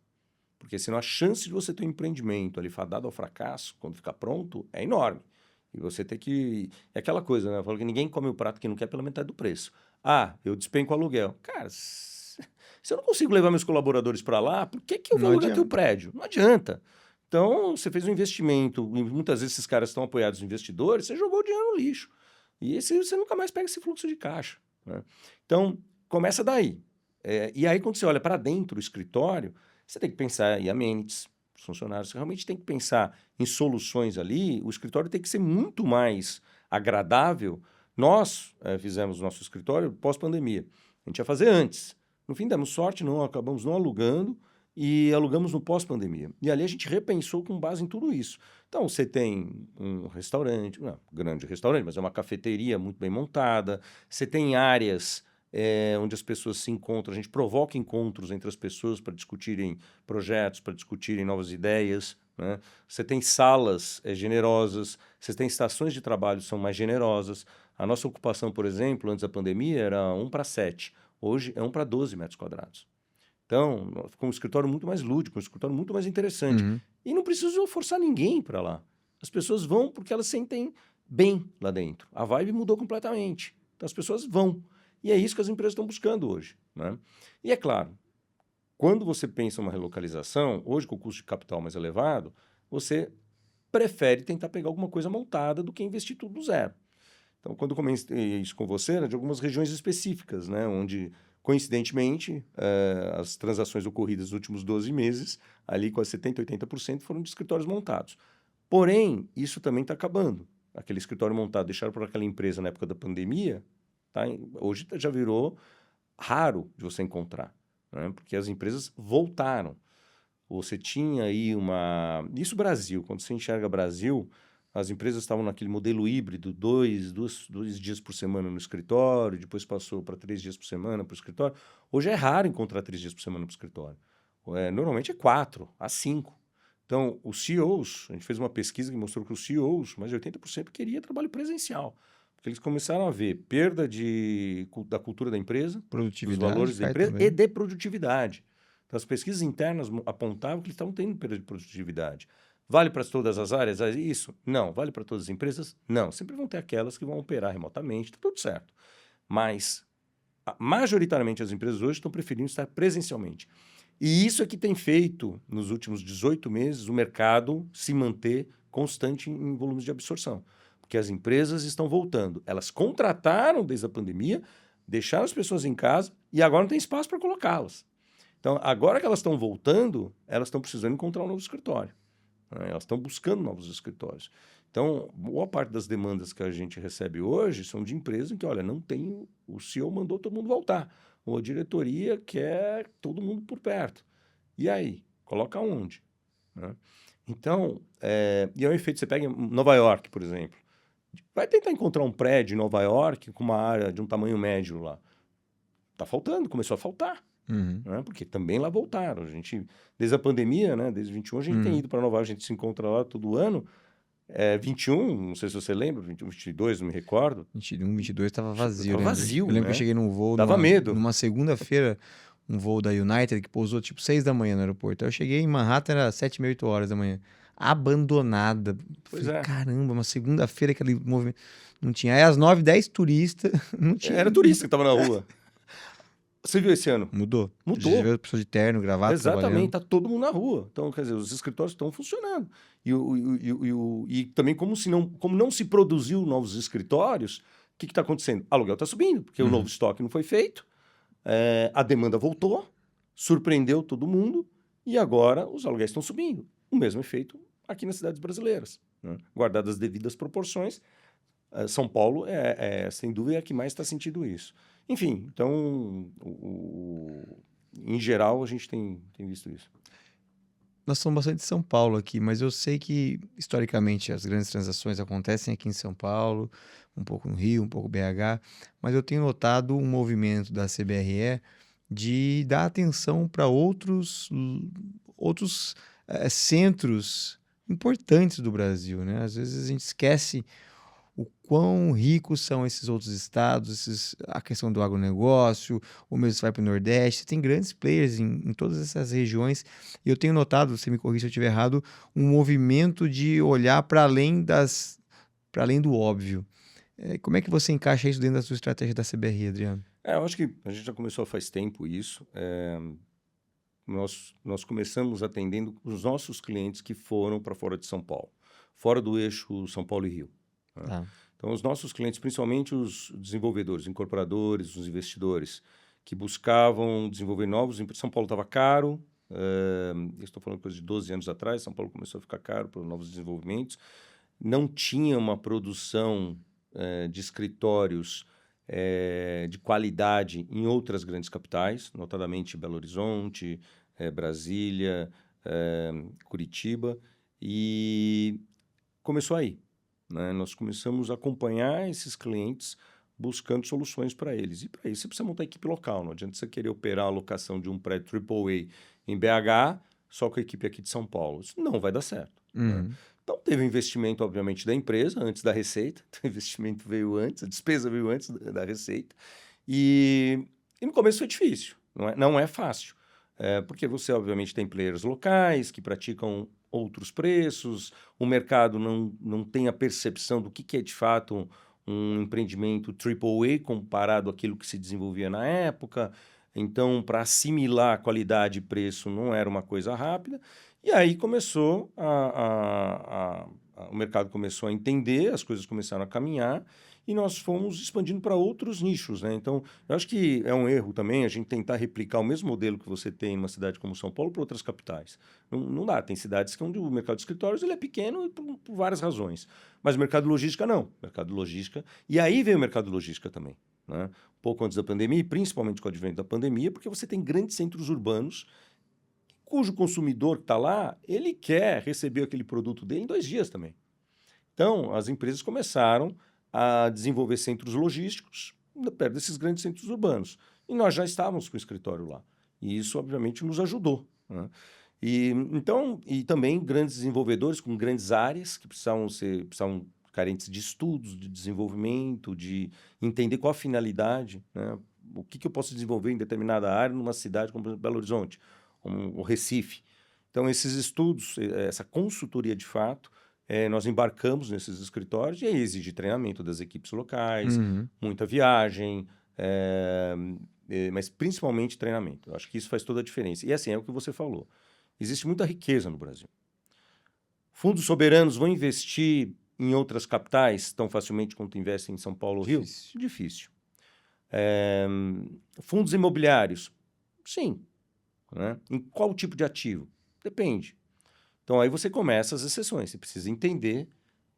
Porque senão a chance de você ter um empreendimento ali fadado ao fracasso, quando ficar pronto, é enorme. E você tem que. É aquela coisa, né? Eu falo que ninguém come o prato que não quer pela metade do preço. Ah, eu despenco o aluguel. Cara, se eu não consigo levar meus colaboradores para lá, por que eu vou Não alugar teu adianta. prédio? Não adianta. Então, você fez um investimento, e muitas vezes esses caras estão apoiados em investidores, você jogou o dinheiro no lixo. E você nunca mais pega esse fluxo de caixa, né? Então, começa daí. E aí, quando você olha para dentro do escritório, você tem que pensar em amenities, os funcionários. Você realmente tem que pensar em soluções ali. O escritório tem que ser muito mais agradável. Nós fizemos nosso escritório pós-pandemia. A gente ia fazer antes. No fim, demos sorte, não acabamos não alugando e alugamos no pós-pandemia. E ali a gente repensou com base em tudo isso. Então, você tem um restaurante, não, grande restaurante, mas é uma cafeteria muito bem montada. Você tem áreas onde as pessoas se encontram, a gente provoca encontros entre as pessoas para discutirem projetos, para discutirem novas ideias, né? Você tem salas generosas, você tem estações de trabalho que são mais generosas. A nossa ocupação, por exemplo, antes da pandemia era 1:7, hoje é 1:12 metros quadrados. Então, ficou um escritório muito mais lúdico, um escritório muito mais interessante. Uhum. E não preciso forçar ninguém para lá. As pessoas vão porque elas sentem bem lá dentro. A vibe mudou completamente. Então, as pessoas vão. E é isso que as empresas estão buscando hoje, né? E é claro, quando você pensa em uma relocalização, hoje com o custo de capital mais elevado, você prefere tentar pegar alguma coisa montada do que investir tudo do zero. Então, quando eu comentei isso com você, era de algumas regiões específicas, né? Onde, coincidentemente, as transações ocorridas nos últimos 12 meses, ali quase 70%, 80% foram de escritórios montados. Porém, isso também está acabando. Aquele escritório montado, deixado por aquela empresa na época da pandemia, hoje já virou raro de você encontrar, né? Porque as empresas voltaram. Você tinha aí Isso Brasil, quando você enxerga Brasil, as empresas estavam naquele modelo híbrido, dois dias por semana no escritório, depois passou para 3 dias por semana para o escritório. Hoje é raro encontrar 3 dias por semana para o escritório. Normalmente é 4 a 5. Então, os CEOs, a gente fez uma pesquisa que mostrou que os CEOs, mais de 80% queria trabalho presencial. Porque eles começaram a ver perda da cultura da empresa, dos Produtividade valores da cai empresa e também. de produtividade. Então, as pesquisas internas apontavam que eles estavam tendo perda de produtividade. Vale para todas as áreas? Isso? Não. Vale para todas as empresas? Não. Sempre vão ter aquelas que vão operar remotamente, tá tudo certo. Mas, majoritariamente, as empresas hoje estão preferindo estar presencialmente. E isso é que tem feito, nos últimos 18 meses, o mercado se manter constante em volumes de absorção. Porque as empresas estão voltando. Elas contrataram desde a pandemia, deixaram as pessoas em casa e agora não tem espaço para colocá-las. Então, agora que elas estão voltando, elas estão precisando encontrar um novo escritório, né? Elas estão buscando novos escritórios. Então, boa parte das demandas que a gente recebe hoje são de empresas que, olha, não tem, o CEO mandou todo mundo voltar, ou a diretoria quer todo mundo por perto. E aí? Coloca onde, né? Então, e é o efeito, você pega em Nova York, por exemplo. Vai tentar encontrar um prédio em Nova York com uma área de um tamanho médio lá. Tá faltando, começou a faltar. Uhum. Né? Porque também lá voltaram. A gente, desde a pandemia, né? Desde 21, a gente tem Uhum. ido para Nova York, a gente se encontra lá todo ano. 21, não sei se você lembra, 21, 22, não me recordo. 21, 22 estava vazio, Tava eu lembro. vazio, Eu lembro que eu né? cheguei num voo Dava medo. numa segunda-feira, um voo da United que pousou tipo 6 da manhã no aeroporto. Aí eu cheguei em Manhattan, era 7, meia, 8 horas da manhã. Abandonada. Pois Falei, é. caramba, uma segunda-feira aquele movimento. Não tinha. Aí às 9, 10 turistas, não tinha. Era turista que tava na rua. Você viu esse ano? Mudou. Já Mudou. viu pessoas de terno, gravata Exatamente, trabalhando. tá todo mundo na rua. Então, quer dizer, os escritórios estão funcionando. E também, como não se produziu novos escritórios, o que está acontecendo? O aluguel está subindo, porque o novo Uhum. estoque não foi feito, a demanda voltou, surpreendeu todo mundo, e agora os aluguéis estão subindo. O mesmo efeito aqui nas cidades brasileiras, né? Guardadas as devidas proporções, São Paulo sem dúvida, a que mais está sentindo isso. Enfim, então, em geral, a gente tem visto isso. Nós somos bastante de São Paulo aqui, mas eu sei que, historicamente, as grandes transações acontecem aqui em São Paulo, um pouco no Rio, um pouco BH, mas eu tenho notado um movimento da CBRE de dar atenção para outros centros importantes do Brasil, né? Às vezes a gente esquece o quão ricos são esses outros estados, a questão do agronegócio, ou mesmo se vai para o Nordeste, tem grandes players em todas essas regiões, e eu tenho notado, você me corrija se eu estiver errado, um movimento de olhar para além do óbvio. Como é que você encaixa isso dentro da sua estratégia da CBRE, Adriano? Eu acho que a gente já começou faz tempo isso. Nós começamos atendendo os nossos clientes que foram para fora de São Paulo, fora do eixo São Paulo e Rio, né? Tá. Então, os nossos clientes, principalmente os desenvolvedores, incorporadores, os investidores, que buscavam desenvolver novos. São Paulo estava caro, estou falando coisa de 12 anos atrás, São Paulo começou a ficar caro para novos desenvolvimentos. Não tinha uma produção de escritórios de qualidade em outras grandes capitais, notadamente Belo Horizonte, Brasília, Curitiba, e começou aí, né? Nós começamos a acompanhar esses clientes buscando soluções para eles. E para isso você precisa montar equipe local. Não adianta você querer operar a locação de um prédio AAA em BH só com a equipe aqui de São Paulo. Isso não vai dar certo, né? Uhum. Então, teve investimento, obviamente, da empresa, antes da receita. O investimento veio antes, a despesa veio antes da receita. E no começo foi difícil, não é fácil. Porque você, obviamente, tem players locais que praticam outros preços, o mercado não tem a percepção do que é, de fato, um empreendimento AAA comparado àquilo que se desenvolvia na época. Então, para assimilar a qualidade e preço não era uma coisa rápida. E aí começou o mercado começou a entender, as coisas começaram a caminhar e nós fomos expandindo para outros nichos, né? Então, eu acho que é um erro também a gente tentar replicar o mesmo modelo que você tem em uma cidade como São Paulo para outras capitais. Não dá. Tem cidades onde o mercado de escritórios ele é pequeno por várias razões. Mas o mercado de logística, não. Mercado de logística... E aí veio o mercado de logística também, né? Pouco antes da pandemia, e principalmente com o advento da pandemia, porque você tem grandes centros urbanos cujo consumidor que está lá, ele quer receber aquele produto dele em 2 dias também. Então, as empresas começaram a desenvolver centros logísticos perto desses grandes centros urbanos. E nós já estávamos com o escritório lá. E isso, obviamente, nos ajudou, né? E também grandes desenvolvedores com grandes áreas que precisavam carentes de estudos, de desenvolvimento, de entender qual a finalidade, né? O que eu posso desenvolver em determinada área numa cidade como, por exemplo, Belo Horizonte, como o Recife. Então, esses estudos, essa consultoria de fato, nós embarcamos nesses escritórios e aí exige treinamento das equipes locais, Uhum. muita viagem, mas principalmente treinamento. Eu acho que isso faz toda a diferença. E assim, é o que você falou. Existe muita riqueza no Brasil. Fundos soberanos vão investir em outras capitais tão facilmente quanto investem em São Paulo ou Rio? Difícil. Difícil. Fundos imobiliários? Sim. Né? Em qual tipo de ativo? Depende. Então, aí você começa as exceções. Você precisa entender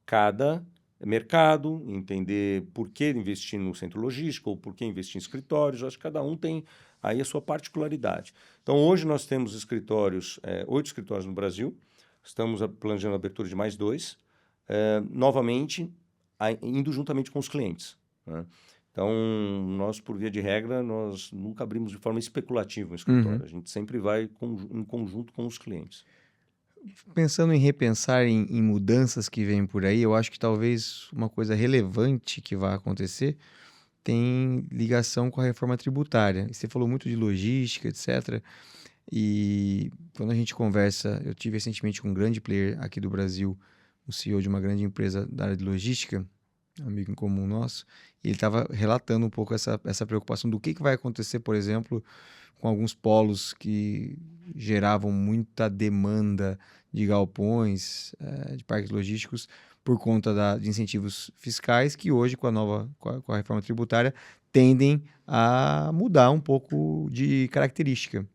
cada mercado, entender por que investir no centro logístico ou por que investir em escritórios. Eu acho que cada um tem aí a sua particularidade. Então, hoje nós temos 8 escritórios no Brasil, estamos planejando a abertura de mais 2, novamente, indo juntamente com os clientes, né? Então, nós, por via de regra, nós nunca abrimos de forma especulativa um escritório. Uhum. A gente sempre vai em conjunto com os clientes. Pensando em repensar em mudanças que vêm por aí, eu acho que talvez uma coisa relevante que vai acontecer tem ligação com a reforma tributária. E você falou muito de logística, etc. E quando a gente conversa, eu tive recentemente com um grande player aqui do Brasil, o CEO de uma grande empresa da área de logística, um amigo em comum nosso, e ele estava relatando um pouco essa preocupação do que vai acontecer, por exemplo, com alguns polos que geravam muita demanda de galpões, de parques logísticos, por conta de incentivos fiscais que hoje, com a reforma tributária, tendem a mudar um pouco de característica.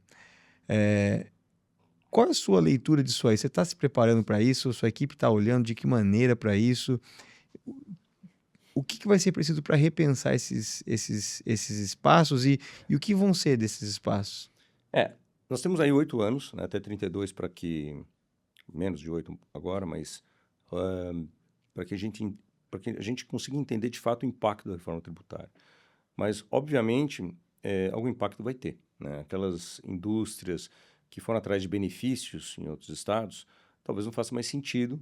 Qual é a sua leitura disso aí? Você está se preparando para isso? Sua equipe está olhando de que maneira para isso? O que vai ser preciso para repensar esses espaços e o que vão ser desses espaços? Nós temos aí 8 anos, né, até 32 para que... Menos de 8 agora, mas para que a gente consiga entender de fato o impacto da reforma tributária. Mas, obviamente, algum impacto vai ter, né? Aquelas indústrias que foram atrás de benefícios em outros estados, talvez não faça mais sentido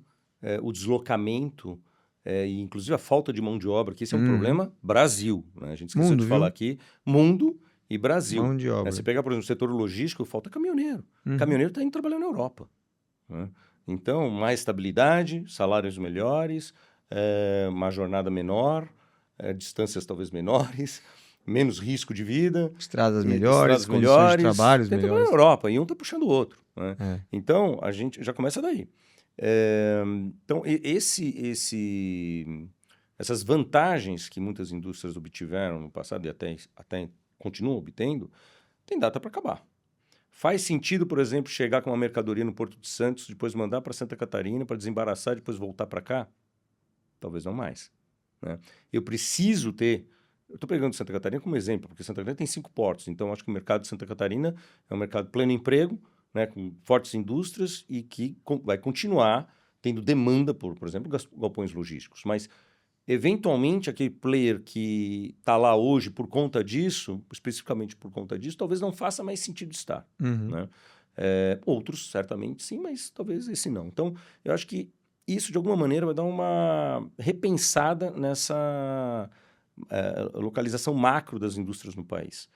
o deslocamento e, inclusive, a falta de mão de obra, que esse é um Uhum. problema Brasil, né? A gente esqueceu Mundo, de falar viu? aqui, mundo e Brasil, Mão de né? Você obra. pegar, por exemplo, o setor logístico, falta caminhoneiro. Uhum. Caminhoneiro está indo trabalhar na Europa, né? Então, mais estabilidade, salários melhores, uma jornada menor, distâncias talvez menores, menos risco de vida, Estradas melhores, estradas condições de melhores. trabalhos Tem trabalho na melhores. Europa e um está puxando o outro, né? É. Então, a gente já começa daí. Então, essas vantagens que muitas indústrias obtiveram no passado e até continuam obtendo, tem data para acabar. Faz sentido, por exemplo, chegar com uma mercadoria no Porto de Santos, depois mandar para Santa Catarina para desembaraçar, depois voltar para cá? Talvez não mais, né? Eu preciso ter... Eu estou pegando Santa Catarina como exemplo, porque Santa Catarina tem 5 portos, então acho que o mercado de Santa Catarina é um mercado pleno emprego, né, com fortes indústrias e que vai continuar tendo demanda por exemplo, galpões logísticos. Mas eventualmente, aquele player que está lá hoje por conta disso, especificamente por conta disso, talvez não faça mais sentido estar, Uhum. né? Outros, certamente, sim, mas talvez esse não. Então, eu acho que isso, de alguma maneira, vai dar uma repensada nessa localização macro das indústrias no país.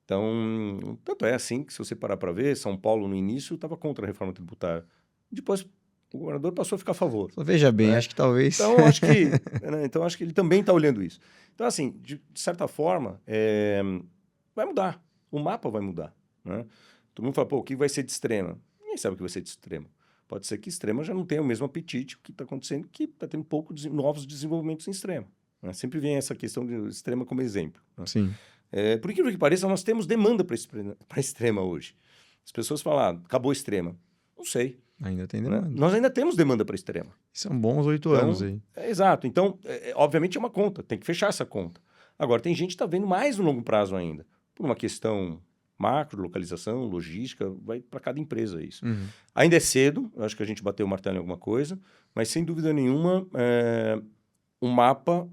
Então, tanto é assim que, se você parar para ver, São Paulo, no início, estava contra a reforma tributária. Depois, o governador passou a ficar a favor, Só veja bem, né? acho que talvez. Então, acho que ele também está olhando isso. Então, assim, de certa forma, vai mudar. O mapa vai mudar, né? Todo mundo fala, pô, o que vai ser de extrema? Ninguém sabe o que vai ser de extrema. Pode ser que extrema já não tenha o mesmo apetite que está acontecendo, que está tendo novos desenvolvimentos em extrema, né? Sempre vem essa questão de extrema como exemplo, né? Sim. Por incrível que pareça, nós temos demanda para extrema hoje. As pessoas falam, acabou extrema. Não sei, Ainda tem né? demanda. Nós ainda temos demanda para extrema. São bons 8 anos Então, aí. exato. Então, obviamente é uma conta, tem que fechar essa conta. Agora, tem gente que está vendo mais no longo prazo ainda, por uma questão macro, localização, logística, vai para cada empresa isso. Uhum. Ainda é cedo, eu acho que a gente bateu o martelo em alguma coisa, mas sem dúvida nenhuma, um mapa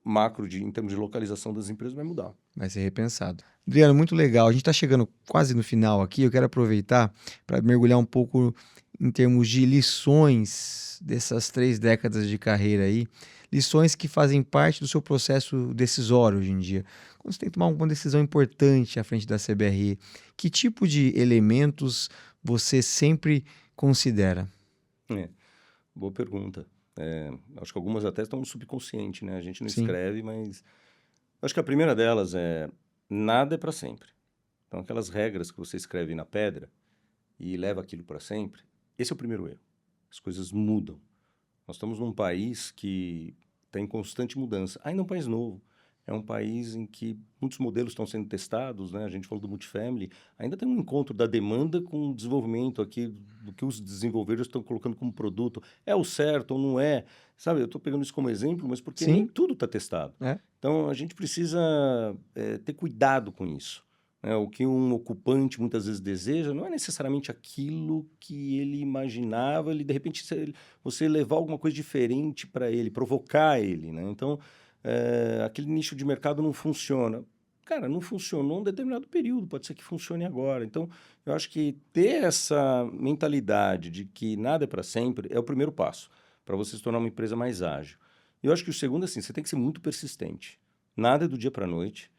macro em termos de localização das empresas vai mudar. Vai ser repensado. Adriano, muito legal. A gente está chegando quase no final aqui. Eu quero aproveitar para mergulhar um pouco em termos de lições dessas 3 décadas de carreira aí. Lições que fazem parte do seu processo decisório hoje em dia. Quando você tem que tomar uma decisão importante à frente da CBRE, que tipo de elementos você sempre considera? Boa pergunta. Acho que algumas até estão no subconsciente, né? A gente não Sim. escreve, mas... Acho que a primeira delas é nada é para sempre. Então, aquelas regras que você escreve na pedra e leva aquilo para sempre, esse é o primeiro erro. As coisas mudam. Nós estamos num país que está em constante mudança. Ainda é um país novo. É um país em que muitos modelos estão sendo testados, né? A gente falou do multifamily. Ainda tem um encontro da demanda com o desenvolvimento aqui do que os desenvolvedores estão colocando como produto. É o certo ou não é? Sabe, eu estou pegando isso como exemplo, mas porque Sim. nem tudo está testado. É. Então, a gente precisa ter cuidado com isso, né? O que um ocupante muitas vezes deseja não é necessariamente aquilo que ele imaginava, ele de repente você levar alguma coisa diferente para ele, provocar ele, né? Então, aquele nicho de mercado não funciona. Cara, não funcionou um determinado período, pode ser que funcione agora. Então, eu acho que ter essa mentalidade de que nada é para sempre é o primeiro passo para você se tornar uma empresa mais ágil. E eu acho que o segundo, assim, você tem que ser muito persistente. Nada é do dia para a noite.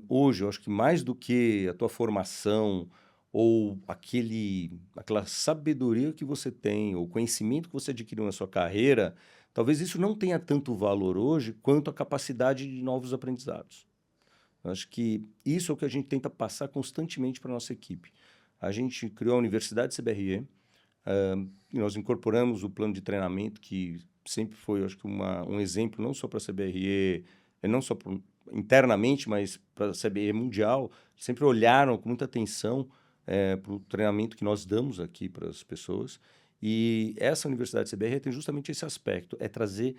Hoje, eu acho que mais do que a tua formação ou aquela sabedoria que você tem, ou conhecimento que você adquiriu na sua carreira, talvez isso não tenha tanto valor hoje quanto a capacidade de novos aprendizados. Eu acho que isso é o que a gente tenta passar constantemente para a nossa equipe. A gente criou a Universidade CBRE, e nós incorporamos o plano de treinamento, que sempre foi, eu acho que, um exemplo, não só para a CBRE, não só internamente, mas para a CBRE mundial. Sempre olharam com muita atenção para o treinamento que nós damos aqui para as pessoas. E essa Universidade CBRE tem justamente esse aspecto, é trazer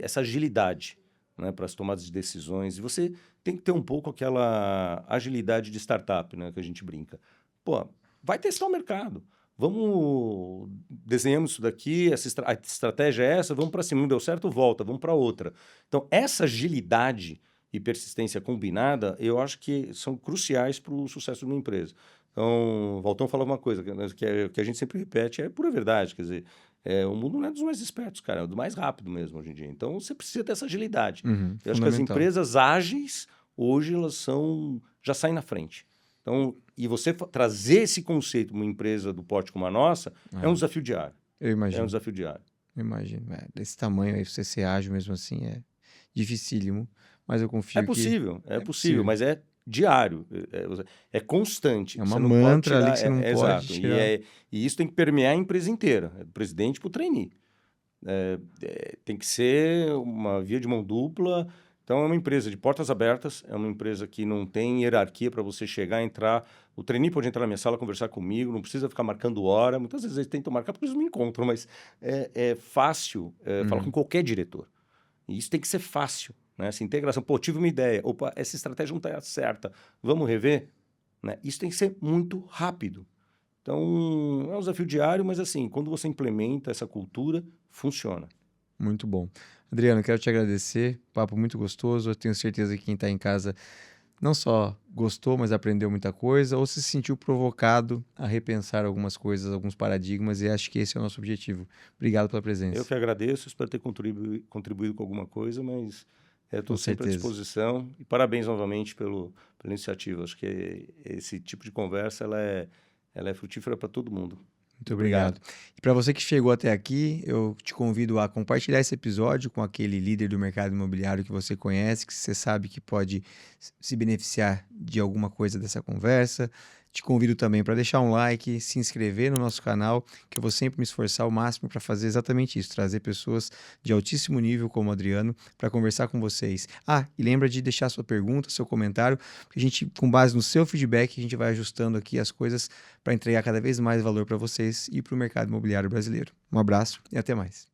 essa agilidade, né, para as tomadas de decisões. E você tem que ter um pouco aquela agilidade de startup, né, que a gente brinca. Pô, vai testar o mercado. Vamos, desenhamos isso daqui, a estratégia é essa, vamos para cima, não deu certo, volta, vamos para outra. Então, essa agilidade e persistência combinada, eu acho que são cruciais para o sucesso de uma empresa. Então, o Valtão falava uma coisa que a gente sempre repete, é pura verdade, quer dizer, o mundo não é dos mais espertos, cara, é do mais rápido mesmo hoje em dia. Então, você precisa ter essa agilidade. Eu acho que as Fundamental. empresas ágeis, hoje, elas já saem na frente. Então, e você trazer esse conceito para uma empresa do porte como a nossa é um desafio diário. Eu É um imagino. desafio diário. Eu imagino. Desse tamanho aí, você ser ágil mesmo assim é dificílimo, mas eu confio que É possível, mas é diário, é constante. é uma Você não pode mantra ali tirar, que você não pode exato. tirar. E isso tem que permear a empresa inteira, do presidente para o trainee. Tem que ser uma via de mão dupla. Então, é uma empresa de portas abertas, é uma empresa que não tem hierarquia para você chegar, entrar. O trainee pode entrar na minha sala, conversar comigo, não precisa ficar marcando hora. Muitas vezes eles tentam marcar porque eles não me encontram, mas é fácil falar com qualquer diretor. E isso tem que ser fácil, né? Essa integração. Pô, tive uma ideia. Opa, essa estratégia não está certa. Vamos rever? Né? Isso tem que ser muito rápido. Então, é um desafio diário, mas assim, quando você implementa essa cultura, funciona. Muito bom. Adriano, quero te agradecer. Papo muito gostoso. Eu tenho certeza que quem está em casa não só gostou, mas aprendeu muita coisa, ou se sentiu provocado a repensar algumas coisas, alguns paradigmas, e acho que esse é o nosso objetivo. Obrigado pela Eu presença. que agradeço, espero ter contribuído com alguma coisa, mas Com estou sempre à certeza. disposição. E parabéns novamente pela iniciativa. Acho que esse tipo de conversa ela é frutífera para todo mundo. Muito obrigado. E para você que chegou até aqui, eu te convido a compartilhar esse episódio com aquele líder do mercado imobiliário que você conhece, que você sabe que pode se beneficiar de alguma coisa dessa conversa. Te convido também para deixar um like, se inscrever no nosso canal, que eu vou sempre me esforçar ao máximo para fazer exatamente isso, trazer pessoas de altíssimo nível como o Adriano para conversar com vocês. E lembra de deixar sua pergunta, seu comentário, porque a gente, com base no seu feedback, a gente vai ajustando aqui as coisas para entregar cada vez mais valor para vocês e para o mercado imobiliário brasileiro. Um abraço e até mais.